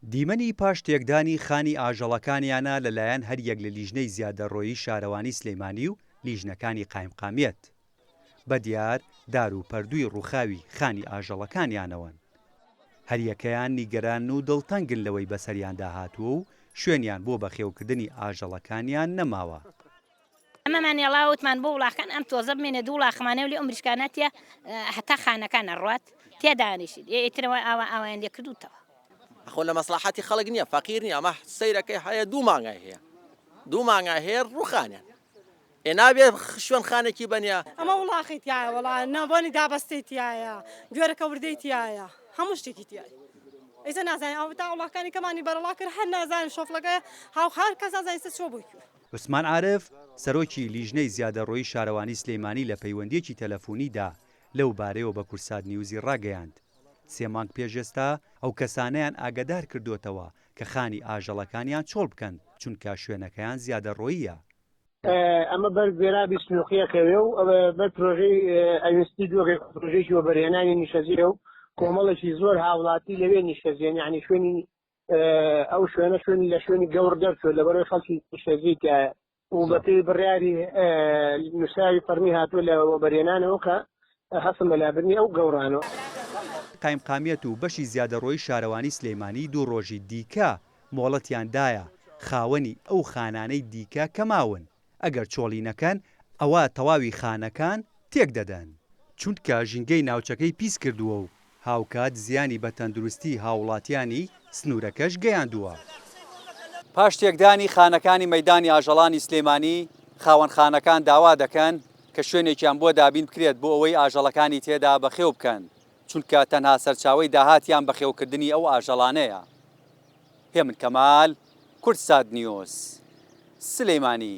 دیمەنی پاش تێکدانی خانی ئاژەڵەکانیانە لەلایەن هەر یەک لە لیژنەی زیادەڕۆیی شارەوانی سلەیمانی و لیژنەکانی قایمقامیەت. بەدیار دار و پەردووی ڕووخاوی خانی ئاژەڵەکانیانەوەن. هەریەکەیان نیگەران و دڵتەنگن لەوەی بەسەریان داهاتووە و شوێنیان بۆ بەخێوکردنی ئاژەڵەکانیان نەماوە. ئەمەمان ێڵاوتمان بۆ وڵاکان ئەم تۆزە بمێنێ دوو وڵاخمانە و لێ ئەمریکانەتە هەتا خانەکانە ڕوات تێدانیشت ئێترەوە ئاوایان لێ کردوتەوە. ئەخۆ لە مەسلحەتی خەڵک نییە فەقیر نییە ئەمە سەیرەکەی هەیە دوو مانگای هەیە ڕووخانیان نابێ شوێن خانێکی بەنیا ئەمە وڵاقی تایە وڵا نەبوونی دابەستی تایە گوێرەکە وردەی تایە هەموو شتێکی تایە ئەیسە نازانین ئەو تا وڵاکانی کەمانی بەرەڵا کرد هەر نازانین شۆفلەکە هاوخار کەس نازانین چۆ بووی کرد. عوسمان عارف سەرۆکی لیژنەی زیادەڕۆیی شارەوانی سلەیمانی لە پەیوەندیەکی تەلەفۆنیدا لەو بارەیەوە بە کورسات نیوزی ڕاگەیاند. 3 مانگ پێش ئێستا ئەو کەسانەیان ئاگادار کردوتەوە کە خانی ئاژەڵەکانیان چۆڵ بکەن چونکە شوێنەکەیان زیادەڕۆییە. ئەمە بەر گوێرابی سنووقیەکەوێ و بەر پرۆژەی ئەوستی دووەکەی پرۆژێکی وەبەرهێنانی نیشەزیرە و کۆمەڵێکی زۆر هاوڵاتی لەوێ نیشەزیێن یعنی شوێنی ئەو شوێنە شوێنی لە شوێنی گەور دەرچوە لەبەرەوەی خەڵکی نیشەزیکە و بەپێی بڕیاری نووساوی فەرمی هاتووە لە وەبەرهێنانەوە کە هەستم بەلابرنی ئەو گەورانەوە. قایمقامیەت و بەشی زیادەڕۆیی شارەوانی سلەیمانی دوو ڕۆژی دیکە مۆڵەتیاندایە خاوەنی ئەو خانانەی دیکە کەماون ئەگەر چۆڵی نەکەن ئەوە تەواوی خانەکان تێک دەدەن چونکە ژینگەی ناوچەکەی پیس کردووە و هاوکات زیانی بە تەندروستی هاوڵاتیانی سنوورەکەش گەیاندووە. پاش تێکدانی خانەکانی مەیدانی ئاژەڵانی سلەیمانی خاوەنخانەکان داوا دەکەن کە شوێنێکیان بۆ دابین بکرێت بۆ ئەوەی ئاژەڵەکانی تێدا بەخێو بکەن چونکە تەنها سەرچاوەی داهاتیان بەخێوکردنی ئەو ئاژەڵانەیە. هێمن کەمال، کورسات نیوز، سلەیمانی.